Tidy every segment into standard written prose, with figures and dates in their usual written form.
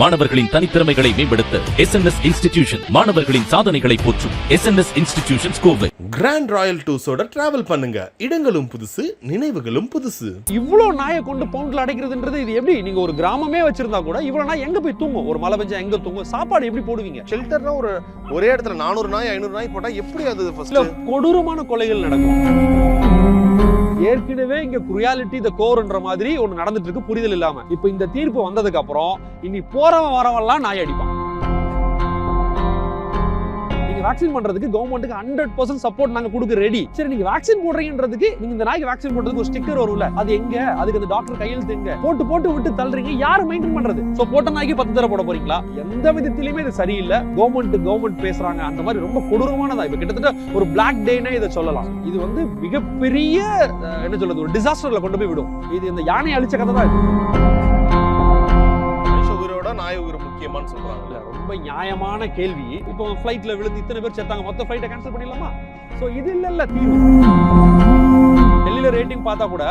மாணவர்களின் தனித்திறமைகளை மேம்படுத்த SNS institution மாணவர்களின் சாதனைகளை போற்றும் SNS institutions Kovai. Grand royal டூர்ஸோட டிராவல் பண்ணுங்க. இடங்களும் புதுசு, நினைவுகளும் புதுசு. இவ்வளோ நாயை கொண்டு பவுண்ட்ல அடைக்கிறதுன்றது இது எப்படி? நீங்க ஒரு கிராமமே வச்சிருந்தா கூட இவ்வளவு நாய் எங்க போய் தூங்கும்? ஒரு மழை பெஞ்சா எங்க தூங்கும்? சாப்பாடு எப்படி போடுவீங்க? ஷெல்டர்னா ஒரே இடத்துல 400 நாய் 500 நாய் போட்டா எப்படி அது இல்ல, கொடூரமான கொலைகள் நடக்கும். ஏற்கனவே இங்க குரியாலிட்டி த கோர்ன்ற மாதிரி ஒண்ணு நடந்துட்டு இருக்கு, புரிதல் இல்லாம. இப்ப இந்த தீர்ப்பு வந்ததுக்கு அப்புறம் இனி போறவன் வரவெல்லாம் நாய் அடிப்பான். நீங்க வேக்சின் பண்றதுக்கு கவர்மெண்ட்டுக்கு 100% சப்போர்ட் நாங்க கொடுக்க ரெடி. சரி, நீங்க வேக்சின் போடுறீங்கன்றதுக்கு நீங்க இந்த நாய்க்கு வேக்சின் போடுறதுக்கு ஒரு ஸ்டிக்கர் வரும்ல, அது எங்க? அதுக்கு அந்த டாக்டர் கையெழுத்து எங்க? போட்டு விட்டு தள்ளுறீங்க, யாரு மெயின்டைன் பண்றது? சோ போட்ட நாய்க்கு 10 தடவை போட போறீங்களா? எந்த விதத்திலுமே இது சரியில்லை. கவர்மெண்ட் பேசுறாங்க அந்த மாதிரி ரொம்ப கொடூரமானதா. இப்ப கிட்டத்தட்ட ஒரு பிளாக் டேனே இதை சொல்லலாம். இது வந்து மிகப்பெரிய என்ன சொல்றது, ஒரு டிசாஸ்டர்ல கொண்டு போய் விடும். இது இந்த யானை அழிச்ச கதை தான். நாய் உயிர் முக்கியமானு சொல்றாங்க. ரொம்ப நியாயமான கேள்வி. இப்போ ஃளைட்ல விழுந்து இத்தனை பேர் செத்தாங்க, மொத்த ஃளைட்டை கேன்சல் பண்ணிடலாமா? சோ இது இல்ல தீர்வு. டெல்லியில ரேட்டிங் பார்த்தா கூட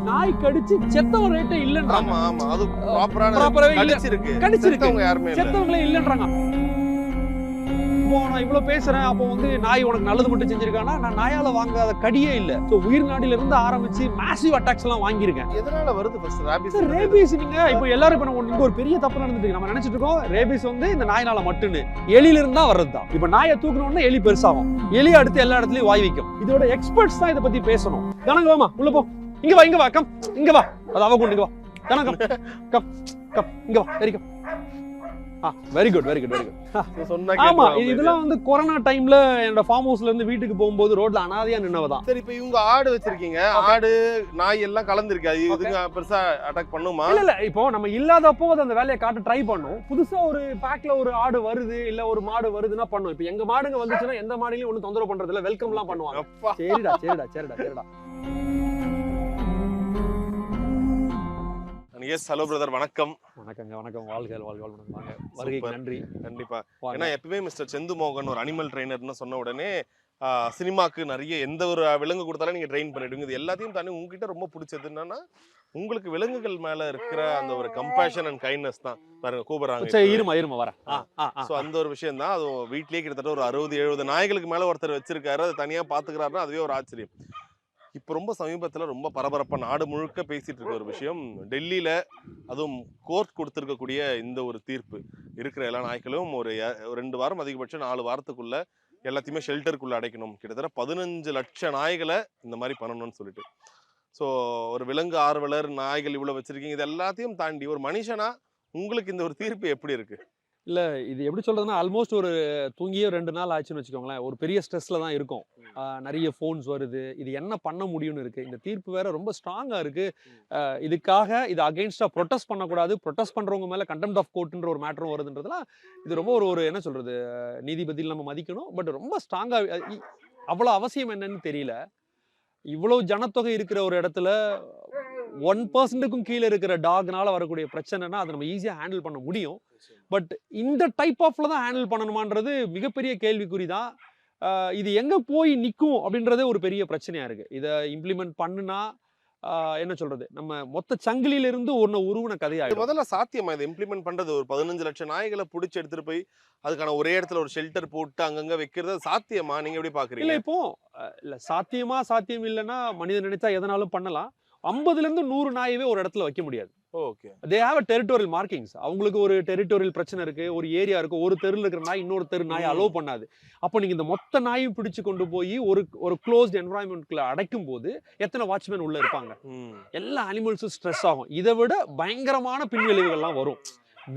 நாய் கடிச்சு செத்தவங்க ரேட்டே இல்லன்றாங்க. ஆமா, அது ப்ராப்பராவே கடிச்சிருக்கு யாருமே செத்தவங்களே இல்லன்றாங்க. நான் இவ்வளவு பேசுறேன், அப்போ வந்து நாய் உனக்கு நல்லது மட்டும் செஞ்சிருக்கானா? நான் நாயால வாங்காத கடியே இல்ல. சோ உயிர் நாடில இருந்து ஆரம்பிச்சு மேசிவ் அட்டாக்ஸ் எல்லாம் வாங்கியிருக்கேன். எதனால வருது ஃபர்ஸ்ட் ரேபிஸ்? ரேபிஸ் நீங்க இப்போ எல்லாரும் இப்ப இங்க ஒரு பெரிய தப்பு நடந்துட்டு நம்ம நினைச்சிட்டு இருக்கோம் ரேபிஸ் வந்து இந்த நாயினால மட்டும்னு. எலியில இருந்தா வர்றதுதான். இப்ப நாயை தூக்கணும்னா எலி பெருசாகும், எலி அடுத்து எல்லா இடத்துலயும் வாய் வைக்கும். இதோட எக்ஸ்பர்ட்ஸ் தான் இதை பத்தி பேசணும். கணக்கு வாமா, உள்ள போ. இங்க வா கம், இங்க வா. அது அவ கொண்டு வா. கணக்கம் கம் இங்க வா. Very good. ஆமா, இதெல்லாம் வந்து கொரோனா டைம்ல என்னோட ஃபார்ம் ஹவுஸ்ல இருந்து வீட்டுக்கு போகும்போது ரோட்ல அனாதையா நின்னவதான். சரி, இப்ப இவங்க ஆடு வச்சிருக்கீங்க, ஆடு நாய் எல்லாம் கலந்துருக்கு, அது இதுங்க பெருசா அட்டாக் பண்ணுமா? இல்ல, இப்போ நம்ம இல்லாதப்போ அந்த வேலையை காட்ட ட்ரை பண்ணும். புதுசா ஒரு பேக்ல ஒரு ஆடு வருது இல்ல ஒரு மாடு வருதுன்னா பண்ணும். இப்ப எங்க மாடுங்க வந்துச்சுன்னா எந்த மாடுலயும் ஒண்ணு தொந்தரவு பண்றது இல்ல, வெல்கம் எல்லாம் பண்ணுவாங்க. சரிடா. எஸ், ஹலோ பிரதர், வணக்கம். வணக்கம். வாழ்க வாங்க. வருகைக்கு நன்றி. கண்டிப்பா. ஏன்னா எப்பவுமே மிஸ்டர் செந்து மோகன் ஒரு அனிமல் ட்ரெயினர்னு சொன்ன உடனே சினிமாக்கு நிறைய எந்த ஒரு விலங்கு கொடுத்தாலும் நீங்க ட்ரெயின் பண்ணிடுங்க. இது எல்லாத்தையும் தாண்டி உங்ககிட்ட ரொம்ப பிடிச்சது என்னன்னா உங்களுக்கு விலங்குகள் மேல இருக்கிற அந்த ஒரு கம்பேஷன் அண்ட் கைண்ட்னஸ் தான். பாருங்க, கூப்பிடுறாங்க, இருமா வரேன். சோ அந்த ஒரு விஷயம் தான். அது வீட்லயே கிட்டத்தட்ட ஒரு 60-70 நாய்களுக்கு மேல ஒருத்தர் வச்சிருக்காரு, அதை தனியா பாத்துக்கிறாருன்னா அதுவே ஒரு ஆச்சரியம். இப்போ ரொம்ப சமீபத்தில் ரொம்ப பரபரப்பாக நாடு முழுக்க பேசிட்டு இருக்க ஒரு விஷயம், டெல்லியில் அதுவும் கோர்ட் கொடுத்துருக்கக்கூடிய இந்த ஒரு தீர்ப்பு. இருக்கிற எல்லா நாய்களும் ஒரு 2 வாரம் அதிகபட்சம் 4 வாரத்துக்குள்ள எல்லாத்தையுமே ஷெல்டருக்குள்ள அடைக்கணும். கிட்டத்தட்ட 15 லட்சம் நாய்களை இந்த மாதிரி பண்ணணும்னு சொல்லிட்டு. ஸோ ஒரு விலங்கு ஆர்வலர், நாய்கள் இவ்வளோ வச்சிருக்கீங்க, இது எல்லாத்தையும் தாண்டி ஒரு மனுஷனா உங்களுக்கு இந்த ஒரு தீர்ப்பு எப்படி இருக்கு? இல்லை, இது எப்படி சொல்றதுன்னா, ஆல்மோஸ்ட் ஒரு தூங்கியே 2 நாள் ஆச்சுன்னு வச்சுக்கோங்களேன். ஒரு பெரிய ஸ்ட்ரெஸ்ல தான் இருக்கும். நிறைய ஃபோன்ஸ் வருது, இது என்ன பண்ண முடியும்னு இருக்கு. இந்த தீர்ப்பு வேற ரொம்ப ஸ்ட்ராங்கா இருக்கு. இதுக்காக இது அகெயின்ஸ்டா ப்ரொடெஸ்ட் பண்ணக்கூடாது, ப்ரொடெஸ்ட் பண்றவங்க மேல கண்டெம்ட் ஆஃப் கோர்ட்ன்ற ஒரு மேட்டரும் வருதுன்றதுலாம் இது ரொம்ப ஒரு என்ன சொல்றது, நீதிபதியில் நம்ம மதிக்கணும். பட் ரொம்ப ஸ்ட்ராங்கா அவ்வளோ அவசியம் என்னன்னு தெரியல. இவ்வளவு ஜனத்தொகை இருக்கிற ஒரு இடத்துல 1%க்கும் கீழே இருக்கிற டாக்னால வரக்கூடிய பிரச்சனைனா அதை நம்ம ஈஸியா ஹேண்டில் பண்ண முடியும். பட் இந்த டைப் ஆஃப்ல தான் ஹேண்டில் பண்ணணுமான்றது மிகப்பெரிய கேள்விக்குறிதான். இது எங்க போய் நிற்கும் அப்படின்றதே ஒரு பெரிய பிரச்சனையா இருக்கு. இதை இம்ப்ளிமெண்ட் பண்ணுனா என்ன சொல்றது, நம்ம மொத்த சங்கிலியில இருந்து உருவன கதையாயிடும். முதல்ல சாத்தியமா இதை இம்ப்ளிமெண்ட் பண்றது? ஒரு 15 லட்சம் நாய்களை பிடிச்சி எடுத்துட்டு போய் அதுக்கான ஒரே இடத்துல ஒரு ஷெல்டர் போட்டு அங்கங்க வைக்கிறது சாத்தியமா? நீங்க எப்படி பாக்குறீங்க? இல்ல, இப்போ இல்ல சாத்தியம் இல்லைன்னா மனிதன் நினைச்சா எதனாலும் பண்ணலாம். 50ல இருந்து 100 நாயவே ஒரு இடத்துல வைக்க முடியாது. Okay, they have a territorial markings. அவங்களுக்கு ஒரு டெரிட்டோரியல் பிரச்சனை இருக்கு, ஒரு ஏரியா இருக்கு. ஒரு தெருல இருக்கிற நாய் இன்னொரு தெரு நாய் அலோவ் பண்ணாது. அப்போ நீங்க இந்த மொத்த நாயும் பிடிச்சு கொண்டு போய் ஒரு க்ளோஸ்ட் என்வரான்மெண்ட்குள்ள அடைக்கும் போது எத்தனை வாட்ச்மேன் உள்ள இருப்பாங்க? எல்லா அனிமல்ஸும் ஸ்ட்ரெஸ் ஆகும். இதை விட பயங்கரமான பின்விளைவுகள்லாம் வரும்.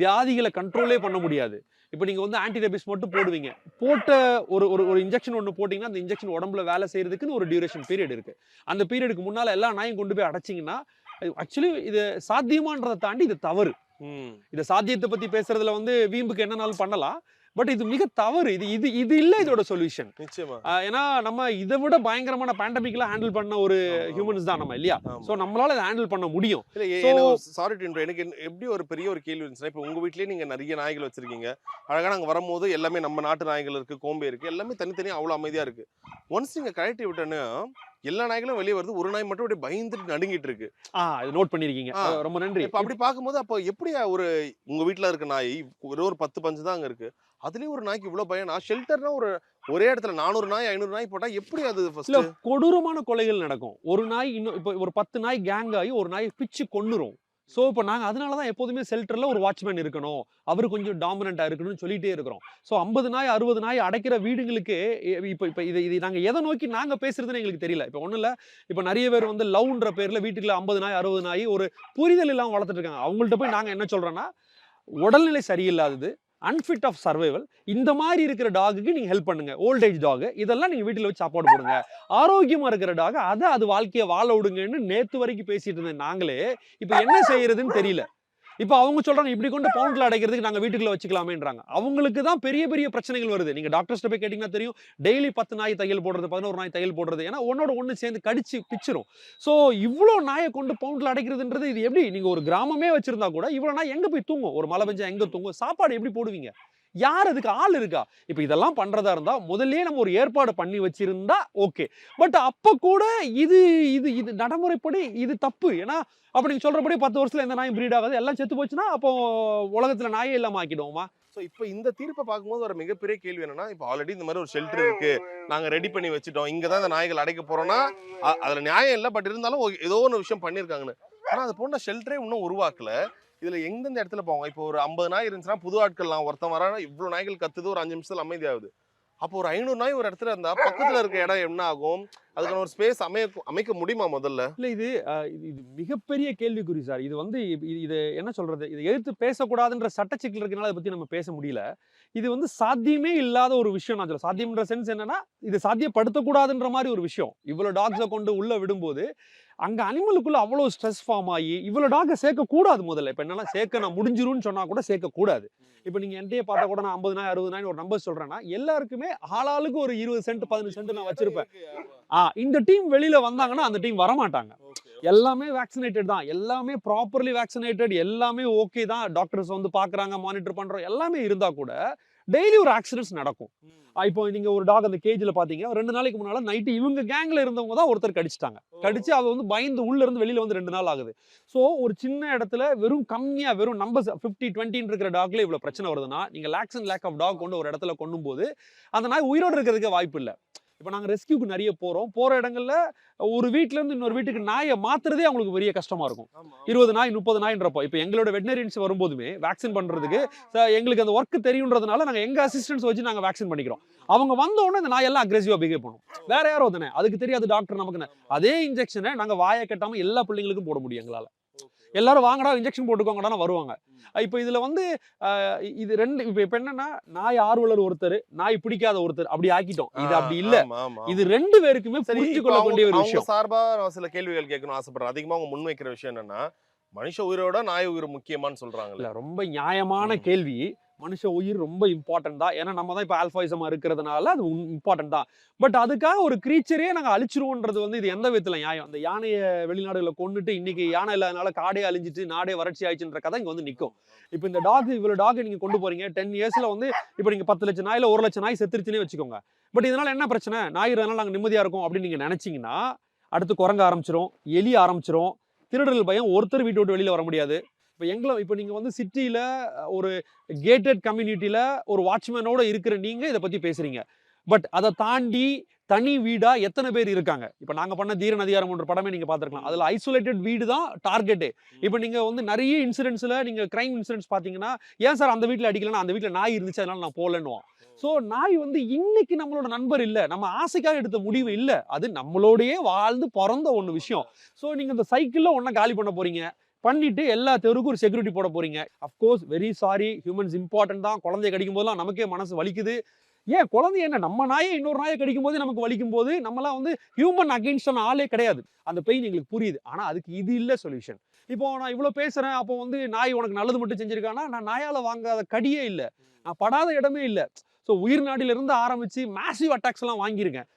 வியாதிகளை கண்ட்ரோலே பண்ண முடியாது. இப்போ நீங்க வந்து ஆன்டிரேபிஸ் மட்டும் போடுவீங்க, போட்ட ஒரு இன்ஜெக்ஷன் ஒன்று போட்டீங்கன்னா அந்த இன்ஜெக்ஷன் உடம்புல வேலை செய்யறதுக்குன்னு ஒரு டியூரேஷன் பீரியட் இருக்கு. அந்த பீரியடுக்கு முன்னால எல்லா நாயும் கொண்டு போய் அடைச்சிங்கன்னா ஆக்சுவலி இது சாத்தியமான்றதை தாண்டி இது தவறு. இந்த சாத்தியத்தை பத்தி பேசுறதுல வந்து வீம்புக்கு என்னன்னாலும் பண்ணலாம். பட் இது மிக தவறு. இது இல்ல இதோட சொல்யூஷன். நிச்சயமா. ஏன்னா நம்ம இதை விட பயங்கரமான பேண்டமிக்லாம் ஹேண்டில் பண்ண ஒரு ஹியூமன்ஸ் தான் நம்ம, இல்லையா? சோ நம்மளால இதை ஹேண்டில் பண்ண முடியும். சாரி டு இன்டர், எனக்கு எப்படி ஒரு பெரிய ஒரு கேள்வி இருந்துச்சுன்னா, இப்போ உங்க வீட்லயே நீங்க நிறைய நாய்கள் வச்சிருக்கீங்க. அழகா நாங்க வரும்போது எல்லாமே நம்ம நாட்டு நாய்கள் இருக்கு, கோம்பே இருக்கு, எல்லாமே தனித்தனியா அவ்வளவு அமைதியா இருக்கு. ஒன்ஸ் நீங்க கழட்டி விட்டோன்னா எல்லா நாய்களும் வெளியே வருது, ஒரு நாய் மட்டும் அப்படியே பயந்துட்டு நடுங்கிட்டு இருக்கு. இது நோட் பண்ணிருக்கீங்க. ரொம்ப நன்றி. இப்ப அப்படி பார்க்கும்போது அப்போ எப்படி ஒரு உங்க வீட்டுல இருக்க நாய் ஒரு 10 பஞ்சு தான் அங்க இருக்கு, அதுலயும் ஒரு நாய்க்கு இவ்வளவு பயனா? ஷெல்டர்னா ஒரே இடத்துல 400 நாய் 500 நாய் போட்டா எப்படி அது இல்ல, ஃபர்ஸ்ட்? கொடூரமான கொலைகள் நடக்கும். ஒரு நாய் இன்னும் இப்ப ஒரு 10 நாய் கேங் ஆகி ஒரு நாய் பிச்சு கொன்னுரும். ஸோ இப்போ நாங்க அதனாலதான் எப்போதுமே ஷெல்டர்ல ஒரு வாட்ச்மேன் இருக்கணும், அவரு கொஞ்சம் டாமினண்டா இருக்கணும்னு சொல்லிட்டே இருக்கிறோம். ஸோ 50 நாய் 60 நாய் அடைக்கிற வீடுங்களுக்கு இப்போ இப்போ இது நாங்க எதை நோக்கி நாங்க பேசுறதுன்னு எங்களுக்கு தெரியல. இப்போ ஒண்ணும் இல்ல, இப்போ நிறைய பேர் வந்து லவ்ன்ற பேர்ல வீட்டுக்குள்ள 50 நாய் 60 நாய் ஒரு புரிதல் இல்லாம வளர்த்துட்டு இருக்காங்க. அவங்கள்ட்ட போய் நாங்க என்ன சொல்றோம்னா, உடல்நிலை சரியில்லாதது, அன்ஃபிட் ஆஃப் சர்வைவல், இந்த மாதிரி இருக்கிற டாகுக்கு நீங்க ஹெல்ப் பண்ணுங்க. ஓல்ட் ஏஜ் டாக் இதெல்லாம் நீங்க வீட்டுல வச்சு சாப்பாடு போடுங்க. ஆரோக்கியமா இருக்கிற டாக் அது வாழ்க்கையை வாழ விடுங்கன்னு நேத்து வரைக்கும் பேசிட்டு இருந்தேன் நாங்களே. இப்ப என்ன செய்யறதுன்னு தெரியல. இப்ப அவங்க சொல்றாங்க இப்படி கொண்டு பவுண்ட்ல அடைக்கிறதுக்கு நாங்க வீட்டுக்குள்ள வச்சுக்கலாமேன்றாங்க. அவங்களுக்கு தான் பெரிய பெரிய பிரச்சனைகள் வருது. நீங்க டாக்டர்ஸ்ட்ட போய் கேட்டீங்கன்னா தெரியும், டெய்லி 10 நாய் தையல் போடுறது, 11 நாய் தையல் போடுறது. ஏன்னா ஒன்னோட ஒண்ணு சேர்ந்து கடிச்சு பிச்சிரும். சோ இவ்ளோ நாயை கொண்டு பவுண்ட்ல அடைக்கிறதுன்றது இது எப்படி? நீங்க ஒரு கிராமமே வச்சிருந்தா கூட இவ்வளவு நாய் எங்க போய் தூங்கும்? ஒரு மழை பெஞ்சா எங்க தூங்கும்? சாப்பாடு எப்படி போடுவீங்க? யார் அதுக்கு ஆள் இருக்கா? இப்ப இதெல்லாம் பண்றதா இருந்தா முதல்லயே நம்ம ஒரு ஏற்பாடு பண்ணி வச்சிருந்தா ஓகே. பட் அப்ப கூட இது இது இது நடைமுறைப்படி இது தப்பு. ஏன்னா அப்ப நீங்க சொல்றபடி 10 வருஷத்துல எந்த நாயும் பிரீட் ஆகாது, எல்லாம் செத்து போச்சுன்னா அப்போ உலகத்துல நாயே இல்லாம ஆக்கிடுவோமா? ஸோ இப்போ இந்த தீர்ப்பை பார்க்கும்போது ஒரு மிகப்பெரிய கேள்வி என்னன்னா, இப்போ ஆல்ரெடி இந்த மாதிரி ஒரு ஷெல்டர் இருக்கு, நாங்க ரெடி பண்ணி வச்சுட்டோம், இங்க தான் இந்த நாய்கள் அடைக்க போறோம்னா அதுல நியாயம் இல்லை. பட் இருந்தாலும் ஏதோ ஒரு விஷயம் பண்ணியிருக்காங்கன்னு. ஆனா அது போன்ற ஷெல்டரே இன்னும் உருவாக்கல. இதுல எந்தெந்த இடத்துல போவாங்க? இப்போ ஒரு 50 நாய் இருந்துச்சுன்னா புது ஆட்கள்லாம் ஒருத்தன் வர இவ்வளவு நாய்கள் கத்துது, ஒரு 5 நிமிஷத்துல அமைதியாகுது. அப்போ ஒரு 500 நாய் ஒரு இடத்துல இருந்தா பக்கத்துல இருக்க இடம் என்ன ஆகும்? அதுக்கான ஒரு ஸ்பேஸ் அமைக்க முடியுமா முதல்ல? இல்ல, இது மிகப்பெரிய கேள்விக்குறி சார். இது வந்து இது என்ன சொல்றது, இதை எதிர்த்து பேசக்கூடாதுன்ற சட்டச்சிக்கல் இருக்கனால அதை பத்தி நம்ம பேச முடியல. இது வந்து சாத்தியமே இல்லாத ஒரு விஷயம். நான் சொல்ல சாத்தியம்ன்ற சென்ஸ் என்னன்னா, இது சாத்தியப்படுத்தக்கூடாதுன்ற மாதிரி ஒரு விஷயம். இவ்வளவு டாக்ஸை கொண்டு உள்ள விடும்போது அங்க அனிமலுக்குள்ள அவ்வளவு ஸ்ட்ரெஸ் ஃபார்ம் ஆகி இவ்வளவு டாக சேர்க்க கூடாது முதல்ல. இப்ப என்னன்னா சேர்க்க நான் முடிஞ்சிரும்னு சொன்னா கூட சேர்க்க கூடாது. இப்ப நீங்க என்கிட்டயே பார்த்தா கூட நான் 50 நாய் 60 நாய் ஒரு நம்பர் சொல்றேன்னா எல்லாருக்குமே ஆளாளுக்கு ஒரு 20 சென்ட் 15 சென்ட் நான் வச்சிருப்பேன். இந்த டீம் வெளியில வந்தாங்கன்னா அந்த டீம் வரமாட்டாங்க. எல்லாமே வேக்சினேட்டட் தான், எல்லாமே ப்ராப்பர்லி வேக்சினேட்டட், எல்லாமே ஓகே தான். டாக்டர்ஸ் வந்து பாக்குறாங்க, மானிட்டர் பண்றோம், எல்லாமே இருந்தா கூட டெய்லி ஒரு ஆக்சிடென்ட்ஸ் நடக்கும். இப்போ நீங்க ஒரு டாக் அந்த கேஜ்ல பாத்தீங்க, 2 நாளைக்கு முன்னால நைட்டு இவங்க கேங்ல இருந்தவங்க தான் ஒருத்தர் கடிச்சிட்டாங்க. கடிச்சு அவ வந்து பயந்து உள்ள இருந்து வெளியில வந்து 2 நாள் ஆகுது. சோ ஒரு சின்ன இடத்துல வெறும் கம்மியா வெறும் நம்பர்ஸ் 50-20 இருக்கிற டாக்ல இவ்வளவு பிரச்சனை வருதுன்னா, நீங்க லேக் ஆஃப் டாக் கொண்டு ஒரு இடத்துல கொண்டும் போது அந்த நாய் உயிரோடு இருக்கிறதுக்கு வாய்ப்பு இல்லை. இப்போ நாங்கள் ரெஸ்கியூக்கு நிறைய போகிற இடங்கள்ல ஒரு வீட்டுல இருந்து இன்னொரு வீட்டுக்கு நாயை மாத்துறதே அவங்களுக்கு பெரிய கஷ்டமா இருக்கும். 20 நாய் 30 நாய்ன்றப்போ இப்போ எங்களோட வெட்டினரியன்ஸ் வரும்போதுமே வேக்சின் பண்றதுக்கு எங்களுக்கு அந்த ஒர்க் தெரியுன்றதுனால நாங்கள் எங்க அசிஸ்டன்ஸ் வச்சு நாங்கள் வேக்சின் பண்ணிக்கிறோம். அவங்க வந்த உடனே இந்த நாய் எல்லாம் அக்ரெசிவா பிஹேவ் பண்ணும். வேற யாரோ தானே, அதுக்கு தெரியாது டாக்டர் நமக்கு. அதே இன்ஜெக்ஷனை நாங்கள் வாயை கட்டாம எல்லா பிள்ளைங்களுக்கும் போட முடியும் எங்களால. எல்லாரும் வாங்கடா இன்ஜெக்ஷன் போட்டுக்கோங்கடான்னு வருவாங்க. இப்போ இதுல வந்து இது ரெண்டு இப்ப என்னன்னா, நாய் ஆர்வலர் ஒருத்தர், நாய் பிடிக்காத ஒருத்தர் அப்படி ஆக்கிட்டோம். இது அப்படி இல்ல. இது 2 பேருக்குமே புரிஞ்சு கொள்ள வேண்டிய ஒரு விஷயம். சார்பா நான் சில கேள்விகள் கேட்கணும் ஆசைப்படுறேன். அதிகமா அவங்க முன்வைக்கிற விஷயம் என்னன்னா, மனுஷ உயிரோட நாய் உயிர் முக்கியமான்னு சொல்றாங்க. இல்ல, ரொம்ப நியாயமான கேள்வி. மனுஷ உயிர் ரொம்ப இம்பார்ட்டன்ட் தான். ஏன்னா நம்ம தான் இப்போ ஆல்பாயிசமா இருக்கிறதுனால அது இம்பார்ட்டன்ட் தான். பட் அதுக்காக ஒரு கிரீச்சரே நாங்க அழிச்சிருவோன்றது வந்து இது எந்த விதத்துல நியாயம்? அந்த யானையை வெளிநாடுகளை கொண்டுட்டு இன்னைக்கு யானை இல்லாதனால காடே அழிஞ்சிட்டு நாடே வறட்சி ஆயிடுச்சுன்ற கதை இங்க வந்து நிற்கும். இப்போ இந்த இவ்வளவு டாக் நீங்க கொண்டு போறீங்க 10 இயர்ஸ்ல வந்து இப்போ நீங்க 10 லட்சம் நாயில 1 லட்சம் நாய் செத்துருச்சுன்னே வச்சுக்கோங்க. பட் இதனால என்ன பிரச்சனை? நாய் இதனால நாங்க நிம்மதியா இருக்கோம் அப்படின்னு நீங்க நினைச்சீங்கன்னா அடுத்து குரங்க ஆரம்பிச்சிரும், எலி ஆரம்பிச்சிரும், திருடர்கள் பயம், ஒருத்தர் வீட்டு விட்டு வெளியில வர முடியாது. இப்போ நீங்க வந்து சிட்டியில ஒரு கேட்டட் கம்யூனிட்டியில ஒரு வாட்ச்மேனோட இருக்கிற நீங்க இதை பத்தி பேசுறீங்க. பட் அதை தாண்டி தனி வீடா எத்தனை பேர் இருக்காங்க? இப்ப நாங்க பண்ண தீரன் அதிகாரம் என்ற படமே நீங்க பாத்துருக்கலாம். அதுல ஐசோலேட்டட் வீடு தான் டார்கெட்டே. இப்ப நீங்க வந்து நிறைய இன்சிடென்ட்ஸ்ல நீங்க கிரைம் இன்சிடென்ட்ஸ் பாத்தீங்கன்னா, ஏன் சார் அந்த வீட்டுல அடிக்கலன்னா அந்த வீட்டுல நாய் இருந்துச்சு அதனால நான் போலன்னுவோம். சோ நாய் வந்து இன்னைக்கு நம்மளோட நண்பர் இல்ல, நம்ம ஆசைக்காக எடுத்த முடிவு இல்ல, அது நம்மளோடயே வாழ்ந்து பிறந்த ஒண்ணு விஷயம். சோ நீங்க இந்த சைக்கிள்ல ஒன்ன காலி பண்ண போறீங்க, பண்ணிட்டு எல்லா தெருவுக்கும் ஒரு செக்யூரிட்டி போட போறீங்க. Of course very sorry, humans important தான். குழந்தைய கடிக்கும் போதெல்லாம் நமக்கே மனசு வலிக்குது. ஏன் குழந்தை என்ன, நம்ம நாயை இன்னொரு நாயை கடிக்கும் போது நமக்கு வலிக்கும் போது நம்மளாம் வந்து ஹியூமன் அகெயின்ஸ்டான ஆளே கிடையாது. அந்த பெயின் எங்களுக்கு புரியுது. ஆனா அதுக்கு இது இல்ல சொல்யூஷன். இப்போ நான் இவ்வளவு பேசுறேன், அப்போ வந்து நாய் உனக்கு நல்லது மட்டும் செஞ்சிருக்கானா? நான் நாயால வாங்காத கடியே இல்லை, நான் படாத இடமே இல்லை. ஸோ உயிர் நாடில இருந்து ஆரம்பிச்சு மேசிவ் அட்டாக்ஸ் எல்லாம் வாங்கியிருக்கேன்.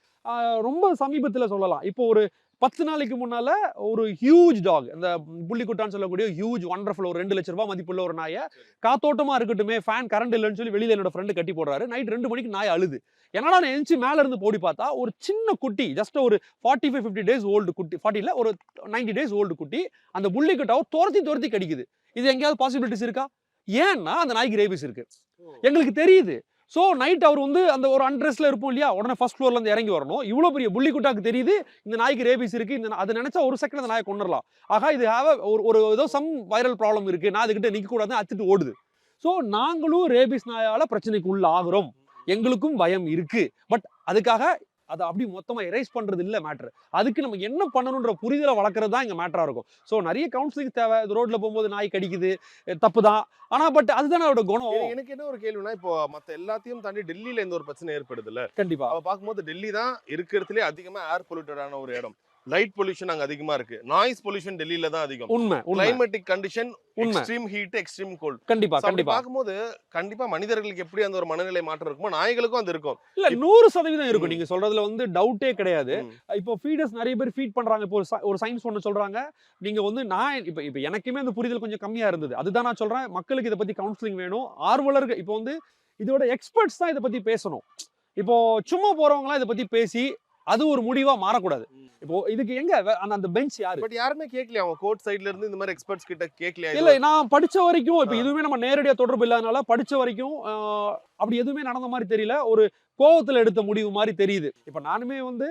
ரொம்ப சமீபத்தில் சொல்லலாம். இப்போ ஒரு 10 நாளைக்கு முன்னால ஒரு ஹியூஜ் டாக், இந்த புள்ளிக்குட்டான்னு சொல்லக்கூடிய ஹியூஜ் வண்டர்ஃபுல் ஒரு 2 லட்ச ரூபாய் மதிப்புள்ள ஒரு நாயை காத்தோட்டமா இருக்கட்டுமே, ஃபேன் கரண்ட் இல்லைன்னு சொல்லி வெளியில என்னோட ஃப்ரெண்டு கட்டி போடுறாரு. நைட் 2 மணிக்கு நாய் அழுது. என்னடா நான் எந்திச்சு மேல இருந்து போடி பார்த்தா ஒரு சின்ன குட்டி, ஜஸ்ட் ஒரு 45-50 டேஸ் ஓல்டு குட்டி, 40 இல்ல ஒரு 90 டேஸ் ஓல்டு குட்டி அந்த புள்ளிக்குட்டாவை துரத்தி கடிக்குது. இது எங்கேயாவது பாசிபிலிட்டிஸ் இருக்கா? ஏன்னா அந்த நாய்க்கு ரேபிஸ் இருக்கு, எங்களுக்கு தெரியுது. ஸோ நைட் அவர் வந்து அந்த ஒரு அண்ட்ரெஸ்ல இருப்போம் இல்லையா, உடனே ஃபர்ஸ்ட் ஃப்ளோர்ல இருந்து இறங்கி வரணும். இவ்வளவு பெரிய புள்ளிக்குட்டாக்கு தெரியுது இந்த நாய்க்கு ரேபிஸ் இருக்கு, அது நினைச்சா ஒரு செகண்ட் அந்த நாயை கொண்டுடலாம். ஆகா இது ஒரு ஏதோ சம் வைரல் ப்ராப்ளம் இருக்கு, நான் அதுக்கிட்ட நிக்க கூடாதுன்னு அத்துட்டு ஓடுது. ஸோ நாங்களும் ரேபிஸ் நாயால பிரச்சனைக்கு உள்ள ஆகுறோம், எங்களுக்கும் பயம் இருக்கு. பட் அதுக்காக அதை அப்படி மொத்தமா எரேஸ் பண்றது இல்ல மேட்ரு. அதுக்கு நம்ம என்ன பண்ணணும்ன்ற புரிதலை வளர்க்கறது தான் இங்க மேட்டரா இருக்கும். ஸோ நிறைய கவுன்சிலிங் தேவை. ரோட்ல போகும்போது நாய் கடிக்குது, தப்பு தான். ஆனா பட் அதுதானே அவரோட குணம். எனக்கு என்ன ஒரு கேள்வினா, இப்போ மத்த எல்லாத்தையும் தாண்டி டெல்லியில இந்த ஒரு பிரச்சனை ஏற்படுது இல்ல? கண்டிப்பா. அவ பார்க்கும்போது டெல்லி தான் இருக்கிறதுலே அதிகமா ஏர் பொல்யூட்டடான ஒரு இடம். லைட் பொல்யூஷன் அங்க அதிகமா இருக்கு, நாய்ஸ் பொல்யூஷன் டெல்லியில தான் அதிகம். உண்மை. Climatic condition, extreme heat, extreme cold. கண்டிப்பா. பார்க்கும்போது கண்டிப்பா மனிதர்களுக்கு எப்படி அந்த ஒரு மனநிலை மாற்றம் இருக்குமோ நாய்களுக்கும் அது இருக்கும். இல்ல 100% இருக்கும். நீங்க சொல்றதுல வந்து டவுட்டே கிடையாது. இப்போ ஃபீடர்ஸ் நிறைய பேர் ஃபீட் பண்றாங்க. இப்போ ஒரு சயின்ஸ் ஒன்று சொல்றாங்க, நீங்க வந்து நான் இப்போ எனக்குமே அந்த புரிதல் கொஞ்சம் கம்மியா இருந்தது. அதுதான் நான் சொல்றேன், மக்களுக்கு இதை பத்தி கவுன்சிலிங் வேணும். ஆர்வலர்கள் இப்போ வந்து இதோட எக்ஸ்பர்ட்ஸ் தான் இதை பத்தி பேசணும். இப்போ சும்மா போறவங்களாம் இதை பத்தி பேசி அது ஒரு முடிவா மாறக்கூடாது. இப்போ இதுக்கு எங்க அந்த பெஞ்ச் யாரு? பட் யாருமே கேட்கலையா? அவங்க கோர்ட் சைடுல இருந்து இந்த மாதிரி எக்ஸ்பர்ட்ஸ் கிட்ட கேட்கலையா? இல்ல நான் படிச்ச வரைக்கும், இப்போ இதுவுமே நம்ம நேரடியா தொடர்பு இல்லாதனால படிச்ச வரைக்கும் அப்படி எதுவுமே நடந்த மாதிரி தெரியல. ஒரு கோவத்துல எடுத்த முடிவு மாதிரி தெரியுது. இப்ப நானுமே வந்து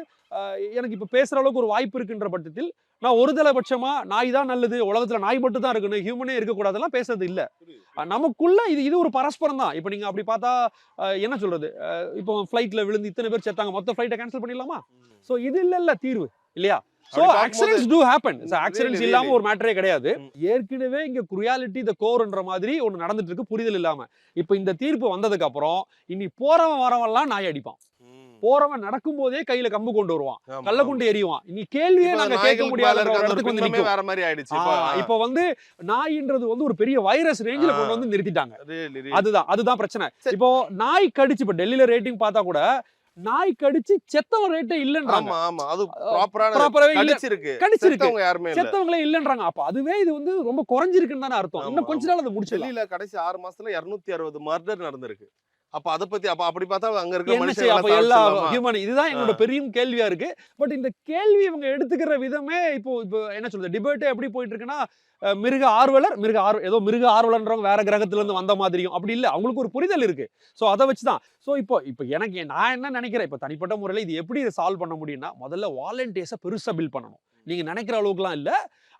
எனக்கு இப்ப பேசுற அளவுக்கு ஒரு வாய்ப்பு இருக்குன்ற பட்சத்தில் நான் ஒருதலைபட்சமா நாய் தான் நல்லது, உலகத்துல நாய் மட்டும் தான் இருக்கணும், ஹியூமனே இருக்கக்கூடாதெல்லாம் பேசுறது இல்ல. நமக்குள்ள இது ஒரு பரஸ்பரம் தான். இப்ப நீங்க அப்படி பார்த்தா என்ன சொல்றது, இப்போ ஃபிளைட்ல விழுந்து இத்தனை பேர் செத்தாங்க, மொத்த ஃபிளைட்டை கேன்சல் பண்ணிடலாமா? சோ இது இல்ல தீர்வு இல்லையா? So accidents do happen. Accidents இல்லாம ஒரு மேட்டரே கிடையாது. ஏற்கனவே இங்க குரியாலிட்டி த கோர்ன்ற மாதிரி ஒன்னு நடந்துட்டு இருக்கு, புரிதல் இல்லாம. இப்போ இந்த தீர்ப்பு வந்ததுக்கு அப்புறம் இனி போறவன் வரவன்லாம் நாய் அடிப்பான். போறவன் நடக்கும் போதே கையில கம்பு கொண்டு வருவான், கள்ள கொண்டு எரியுவான். இனி கேள்வியே நாங்க கேட்க முடியாத இடத்துக்கு வந்து நிக்கும். வேற மாதிரி ஆயிடுச்சு. இப்போ வந்து நாயின்றது வந்து ஒரு பெரிய வைரஸ் ரேஞ்சில கொண்டு வந்து நிறுத்திட்டாங்க. அதுதான் பிரச்சனை. இப்போ நாய் கடிச்சு, இப்ப டெல்லியில ரேட்டிங் பார்த்தா கூட நாய் கடிச்சு செத்தவங்க ரேட்டே இல்லன்றாங்க. ஆமா அது ப்ராப்பராவே கடிச்சிருக்கு, செத்தவங்க யாருமே இல்ல, செத்தவங்களே இல்லன்றாங்க. அப்ப அதுவே இது வந்து ரொம்ப குறைஞ்சிருக்குன்னு தானே அர்த்தம். இன்னும் கொஞ்ச நாள் அதை முடிச்சு. டெல்லியில கடைசி 6 மாசத்துல 260 மர்டர் நடந்திருக்கு. அப்ப அத பத்தி அப்படி பார்த்தா அங்க இருக்க மனுஷங்க அப்ப எல்லா ஹியூமன், இதுதான் என்னோட பெரிய கேள்வியா இருக்கு. பட் இந்த கேள்வி இவங்க எடுத்துக்கிற விதமே இப்போ என்ன சொல்றது, டிபேட்டே எப்படி போயிட்டு இருக்குன்னா, மிருக ஆர்வலர் ஆர்வலர்ன்றவங்க வேற கிரகத்துல இருந்து வந்த மாதிரியும் அப்படி இல்ல, அவங்களுக்கு ஒரு புரிதல் இருக்கு. சோ அதை வச்சுதான். சோ இப்போ எனக்கு நான் என்ன நினைக்கிறேன், இப்போ தனிப்பட்ட முறையில இது எப்படி சால்வ் பண்ண முடியும்னா, முதல்ல வாலண்டியர்ஸை பெருசா பில்ட் பண்ணணும். நீங்க நினைக்கிற அளவுக்குலாம் இல்ல,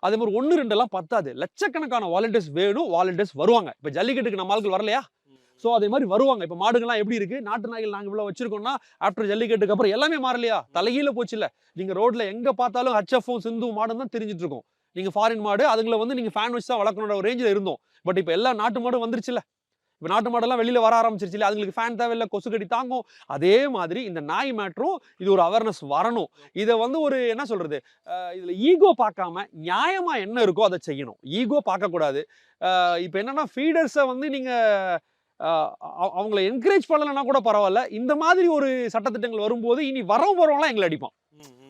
அதே மாதிரி 1-2 எல்லாம் பத்தாது, லட்சக்கணக்கான வாலண்டியர்ஸ் வேணும். வாலண்டியர்ஸ் வருவாங்க. இப்ப ஜல்லிக்கட்டுக்கு நம்ம ஆட்கள் வரலையா? ஸோ அதே மாதிரி வருவாங்க. இப்போ மாடுகள்லாம் எப்படி இருக்கு, நாட்டு நாய்கள் நாங்கள் இவ்வளோ வச்சிருக்கோம்னா ஆஃப்டர் ஜல்லிக்கட்டுக்கு அப்புறம் எல்லாமே மாறலையா? தலைகீழ போச்சு இல்ல. நீங்க ரோட்ல எங்க பார்த்தாலும் ஹச்எஃப்பும் சிந்து மாடும் தான் தெரிஞ்சிட்டு இருக்கும். நீங்க ஃபாரின் மாடு அதுங்களை வந்து நீங்க ஃபேன் வச்சு தான் வளர்க்கணுன்ற ஒரு ரேஞ்சில் இருந்தோம். பட் இப்போ எல்லா நாட்டு மாடும் வந்துருச்சுல்ல. இப்போ நாட்டு மாடெல்லாம் வெளியில வர ஆரம்பிச்சிருச்சு, அதுங்களுக்கு ஃபேன் தேவையில்லை, கொசு கடி தாங்கும். அதே மாதிரி இந்த நாய் மேட்டரும் இது ஒரு அவேர்னஸ் வரணும். இதை வந்து ஒரு என்ன சொல்றது, இதுல ஈகோ பார்க்காம நியாயமா என்ன இருக்கோ அதை செய்யணும். ஈகோ பார்க்கக்கூடாது. இப்போ என்னன்னா ஃபீடர்ஸை வந்து நீங்க அவங்களை என்கரேஜ் பண்ணலன்னா கூட பரவாயில்ல, இந்த மாதிரி ஒரு சட்டத்திட்டங்கள் வரும்போது இனி வரவங்களாம் எங்களை அடிப்பான்.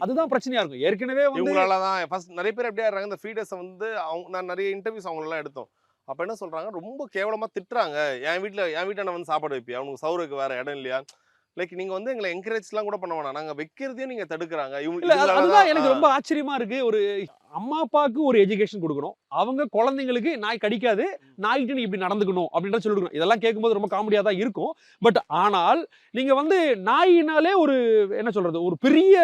அதுதான் பிரச்சனையா இருக்கும். ஏற்கனவே வந்து இவங்களாலதான் ஃபர்ஸ்ட் நிறைய பேர் எப்படி ஆடுறாங்க, இந்த ஃபீடர்ஸ் வந்து நான் நிறைய இன்டர்வியூஸ் அவங்களெல்லாம் எடுத்தோம். அப்ப என்ன சொல்றாங்க, ரொம்ப கேவலமா திட்டுறாங்க. என் வீட்டான வந்து சாப்பாடு வைப்பியா, அவனுக்கு சவுருக்கு வேற இடம் இல்லையா, லைக் நீங்க வந்து எங்களை என்கரேஜ்லாம் கூட பண்ண வேணாம், நாங்க வைக்கிறதையும் நீங்க தடுக்கிறாங்க. அதுதான் எனக்கு ரொம்ப ஆச்சரியமா இருக்கு. ஒரு அம்மா அப்பாவுக்கு ஒரு எஜுகேஷன் கொடுக்கணும், அவங்க குழந்தைங்களுக்கு நாய் கடிக்காது, நாய்கிட்ட நீ இப்படி நடந்துக்கணும் அப்படின்ற சொல்லிக்கணும். இதெல்லாம் கேட்கும்போது ரொம்ப காமெடியா தான் இருக்கும். பட் ஆனால் நீங்க வந்து நாயினாலே ஒரு என்ன சொல்றது, ஒரு பெரிய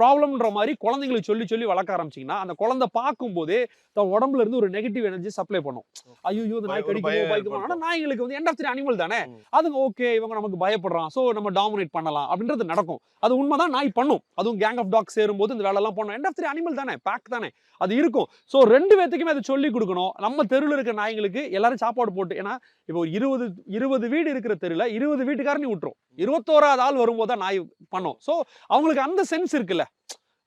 ப்ராப்ளம்ன்ற மாதிரி குழந்தைங்களுக்கு சொல்லி சொல்லி வளர்க்க ஆரம்பிச்சிங்கன்னா, அந்த குழந்தை பார்க்கும் போதே தன் உடம்புல இருந்து ஒரு நெகட்டிவ் எனர்ஜி சப்ளை பண்ணும். ஐயோ இந்த நாய் கடிக்கும். ஆனா நாய்களுக்கு வந்து எண்ட் ஆஃப் தி அனிமல் தானே, அதுங்க ஓகே இவங்க நமக்கு பயப்படுறான், சோ நம்ம டாமினேட் பண்ணலாம் அப்படின்றது நடக்கும். அது உண்மைதான், நாய் பண்ணும். அதுவும் கேங் ஆஃப் டாக்ஸ் சேரும்போது இந்த வேலையெல்லாம் பண்ணும். எண்ட் ஆஃப் தி அனிமல் தானே, பேக் தானே, அது இருக்கும். சோ 2 பேத்துக்குமே அதை சொல்லி கொடுக்கணும். நம்ம தெருவில் இருக்க நாய்களுக்கு எல்லாரும் சாப்பாடு போட்டு, ஏன்னா இப்போ 20 வீடு இருக்கிற தெருவில் 20 வீட்டுக்காரனையும் விட்டுரும், 21வது ஆள் வரும்போது தான் நாய் பண்ணும். சோ அவங்களுக்கு அந்த சென்ஸ் இருக்குல்ல.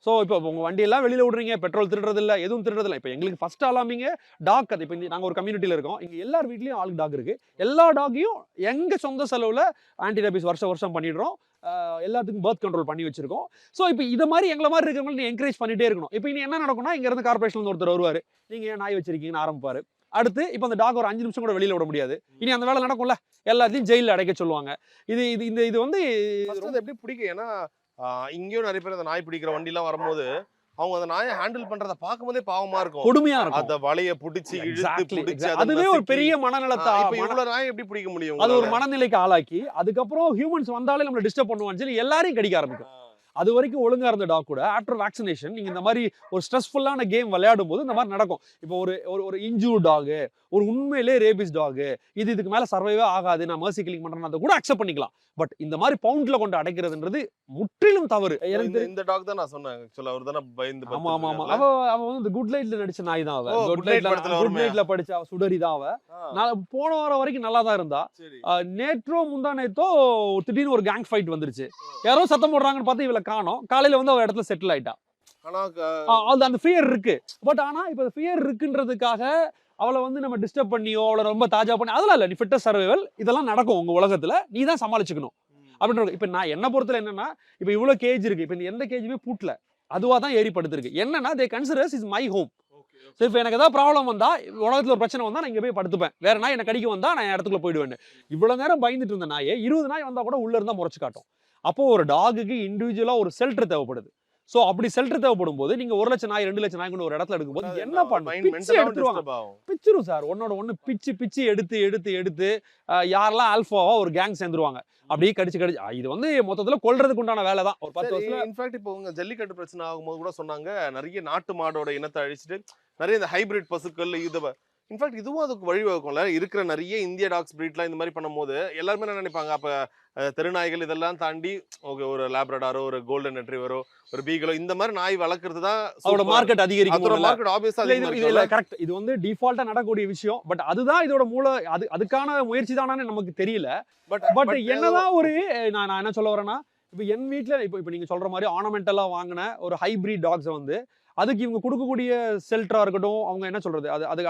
ஸோ இப்போ உங்க வண்டியெல்லாம் வெளியில விடுறீங்க, பெட்ரோல் திருடுறது இல்லை, எதுவும் திருடுறது இல்லை. இப்போ எங்களுக்கு ஃபர்ஸ்ட் அலாமிங்க டாக். அது இப்போ நாங்கள் ஒரு கம்யூனிட்டியில் இருக்கோம், இங்கே எல்லார் வீட்லேயும் ஆளுக்கு டாக் இருக்கு. எல்லா டாகையும் எங்க சொந்த செலவில் ஆன்டி ரேபிஸ் வருஷம் பண்ணிடுறோம். எல்லாத்துக்கும் பர்த் கண்ட்ரோல் பண்ணி வச்சிருக்கோம். ஸோ இப்போ இதை மாதிரி எங்களை மாதிரி இருக்கிறவங்க நீ என்கரேஜ் பண்ணிட்டே இருக்கணும். இப்போ இனி என்ன நடக்கும்னா, இங்க இருந்து கார்பரேஷன்ல ஒருத்தர் வருவார், நீங்க ஏன் நாய் வச்சிருக்கீங்கன்னு ஆரம்பிப்பாரு. அடுத்து இப்போ அந்த டாக் ஒரு 5 நிமிஷம் கூட வெளியில விட முடியாது. இனி அந்த வேலை நடக்கும்ல, எல்லாத்தையும் ஜெயிலில் அடைக்க சொல்லுவாங்க. இது வந்து எப்படி பிடிக்கும்? ஏன்னா இங்கேயும் நிறைய பேர் அந்த நாய் பிடிக்கிற வண்டிலாம் வரும்போது அவங்க அந்த நாயை ஹேண்டில் பண்றத பார்க்கும்போதே பாவமா இருக்கும், கொடுமையா இருக்கும். அந்த வலைய புடிச்சு இழுத்து பிடிச்சு அதுவே ஒரு பெரிய மனநலத்தை. இப்ப இவ்வளவு நாய் எப்படி பிடிக்க முடியும்? அது ஒரு மனநிலைக்கு ஆளாக்கி அதுக்கப்புறம் ஹியூமன்ஸ் வந்தாலே நம்மள டிஸ்டர்ப் பண்ணுவான்னு சொல்லி எல்லாரையும் கடிக்க ஆரம்பிக்கும். அது வரைக்கும் ஒழுங்கா இருந்த டாக் கூட ஆஃப்டர் வேக்சினேஷன் நீங்க இந்த மாதிரி ஒரு ஸ்ட்ரெஸ்ஃபுல்லான கேம் விளையாடும் போது இந்த மாதிரி நடக்கும். இப்போ ஒரு இன்ஜூர் டாக், ஒரு உண்மையிலே ரேபிஸ் டாக், இதுக்கு மேல சர்வைவே ஆகாது, நான் மர்சி கில்லிங் பண்றேன் கூட அக்செப்ட் பண்ணிக்கலாம். பட் இந்த மாதிரி பவுண்ட்ல கொண்டு அடைக்கிறதுன்றது முற்றிலும் தவறு. இந்த டாக் தான் நான் சொன்னேன் ஆக்சுவலா, அவர் தான பயந்து. ஆமா ஆமா ஆமா. அவ வந்து குட் லைட்ல நடிச்ச நாய் தான். அவ குட் லைட்ல படிச்ச அவ சுடரி தான். அவ நான் போன வாரம் வரைக்கும் நல்லா தான் இருந்தா. நேற்றோ முந்தா நேத்தோ திடீர்னு ஒரு கேங் ஃபைட் வந்துருச்சு. யாரோ சத்தம் போடுறாங்கன்னு பார்த்து இவளை காணோம். காலையில வந்து அவ இடத்துல செட்டில் ஆயிட்டா. அந்த ஃபியர் இருக்கு. பட் ஆனா இப்ப ஃபியர் இருக்குன்றதுக்காக அவளை வந்து நம்ம டிஸ்டர்ப் பண்ணியோ அவளை ரொம்ப தாஜா பண்ணி அதெல்லாம் இல்லை. நீ ஃபிட்டஸ்ட் சர்வைவல் இதெல்லாம் நடக்கும் உங்க உலகத்துல, நீ தான் சமாளிச்சுக்கணும் அப்படின்ற. இப்ப நான் என்ன பொறுத்தல என்னன்னா, இப்ப இவ்வளவு கேஜ் இருக்கு, இப்ப எந்த கேஜுமே பூட்டல, அதுவா தான் ஏறி படுத்திருக்கு. என்னன்னா they considers is my home. So இப்போ எனக்கு ஏதாவது ப்ராப்ளம் வந்தா, உலகத்துல ஒரு பிரச்சனை வந்தா நான் இங்க போய் படுத்துப்பேன். வேற நாய் என்ன கடிக்க வந்தா நான் இடத்துக்குள்ள போயிடுவேன். இவ்வளவு நேரம் பயந்துட்டு இருந்த நாயே 20 நாய் வந்தா கூட உள்ள இருந்தா முறைச்சு காட்டும். அப்போ ஒரு டாகுக்கு இண்டிவிஜுவலா ஒரு ஷெல்டர் தேவைப்படுது. சோ அப்படி ஷெல்டர் தேவைப்படும் போது நீங்க 1 லட்சம் நாய் 2 லட்சம் நாய் கொண்டு ஒரு இடத்துல எடுக்கும்போது என்ன பண்ணும்? பிச்சிரும் சார். ஒன்னோட ஒண்ணு பிச்சு எடுத்து யாரெல்லாம் ஆல்பாவா ஒரு கேங் சேர்ந்துருவாங்க. அப்படியே கடிச்சு இது வந்து மொத்தத்துல கொல்றதுக்கு உண்டான வேலை தான். ஒரு 10 வருஷத்துல இன்ஃபேக்ட் இப்போ உங்க ஜல்லிக்கட்டு பிரச்சனை ஆகும்போது கூட சொன்னாங்க, நிறைய நாட்டு மாடோட இனத்தை அழிச்சிட்டு நிறைய இந்த ஹைபிரிட் பசுக்கள் இது. இன்ஃபேக்ட் இதுவும் அதுக்கு வழிவகுக்கும்ல. இருக்கிற நிறைய இந்திய டாக்ஸ் பிரீட்லாம் இந்த மாதிரி பண்ணும்போது எல்லாருமே என்ன நினைப்பாங்க, அப்ப தெருநாய்கள் இதெல்லாம் தாண்டி ஓகே ஒரு லேப்ரடாரோ ஒரு கோல்டன் ரெட்ரீவரோ ஒரு பீகலோ இந்த மாதிரி நாய் வளர்க்கறது தான் அதோட மார்க்கெட் அதிகரிக்கும். மார்க்கெட் ஆப்வியஸா இல்ல கரெக்ட். இது வந்து டிஃபால்ட்டா நடக்கக்கூடிய விஷயம். பட் அதுதான் இதோட மூல. அதுக்கான முயற்சி தானே நமக்கு தெரியல. பட் என்னதான் ஒரு நான் என்ன சொல்ல வரேன்னா, இப்போ என் வீட்டுல இப்போ நீங்க சொல்ற மாதிரி ஆர்னமெண்டலா வாங்கின ஒரு ஹைபிரிட் டாக்ஸை வந்து அதுக்கு இவங்க கொடுக்கக்கூடிய ஷெல்டரா இருக்கட்டும், அவங்க என்ன சொல்றது, அது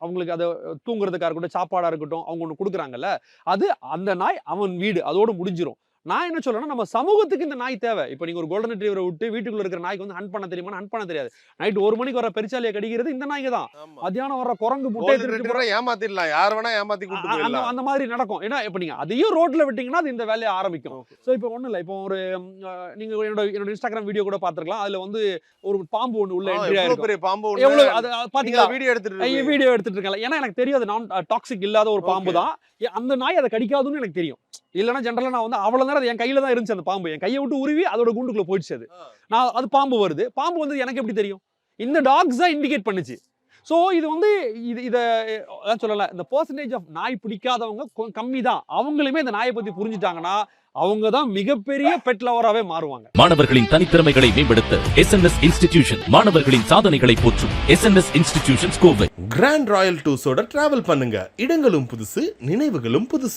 அவங்களுக்கு அதை தூங்குறதுக்காக இருக்கட்டும், சாப்பாடா இருக்கட்டும், அவங்க ஒண்ணு கொடுக்குறாங்கல்ல, அது அந்த நாய் அவன் வீடு அதோட முடிஞ்சிரும். நான் என்ன சொல்றேன்னா, நம்ம சமூகத்துக்கு இந்த நாய் தேவை. இப்போ நீங்க ஒரு கோல்டன் ரெட்ரீவரை விட்டு வீட்டுக்குள்ள இருக்கிற நாய்க்கு வந்து ஹண்ட் பண்ண தெரியுமா? ஹண்ட் பண்ண தெரியாது. நைட் 1 மணிக்கு வர பெருச்சாலியை கடிக்கிறது இந்த நாய்க்கு தான். மத்தியானம் வர குரங்கு முட்டை ஏமாத்திடலாம், யார் வேணா ஏமாத்தி கூட்டு போயிடலாம். அந்த மாதிரி நடக்கும். ஏன்னா இப்ப நீங்க அதையும் ரோட்ல விட்டீங்கன்னா அது இந்த வேலையை ஆரம்பிக்கும். சோ இப்போ ஒண்ணு இல்ல, இப்போ ஒரு நீங்க என்னோட இன்ஸ்டாகிராம் வீடியோ கூட பாத்துருக்கலாம். அதுல வந்து ஒரு பாம்பு ஒண்ணு உள்ள என்ட்ரி ஆயிருக்கு. பாம்பு எவ்வளவு அது பாத்தீங்களா? வீடியோ எடுத்துட்டு இருக்கல. ஏன்னா எனக்கு தெரியும் அது நான் டாக்ஸிக் இல்லாத ஒரு பாம்பு தான். அந்த நாய் அதை கடிக்காதுன்னு எனக்கு தெரியும். இல்லைன்னா ஜென்ரலா நான் வந்து அவ்வளவு நேரம் என் கையில தான் இருந்துச்சு. அந்த பாம்பு என் கையை விட்டு உருவி அதோட குண்டுக்குள்ள போயிடுச்சு. அது பாம்பு வருது. பாம்பு வந்து எனக்கு எப்படி தெரியும்? இந்த டாக்ஸ் தான் இண்டிகேட் பண்ணுச்சு. ஸோ இது வந்து இதை சொல்லல, இந்த பெர்சன்டேஜ் ஆஃப் நாய் பிடிக்காதவங்க கம்மி தான். அவங்களுமே இந்த நாயை பத்தி புரிஞ்சுட்டாங்கன்னா அவங்க தான் மிகப்பெரிய பெட் லவராகவே மாறுவாங்க. மாணவர்களின் தனித்திறமைகளை மேம்படுத்த SNS இன்ஸ்டிடியூஷன் மாணவர்களின் சாதனைகளை போற்றும் SNS institutions Kovai. Grand royal டூர்ஸோட டிராவல் பண்ணுங்க. இடங்களும் புதுசு, நினைவுகளும் புதுசு.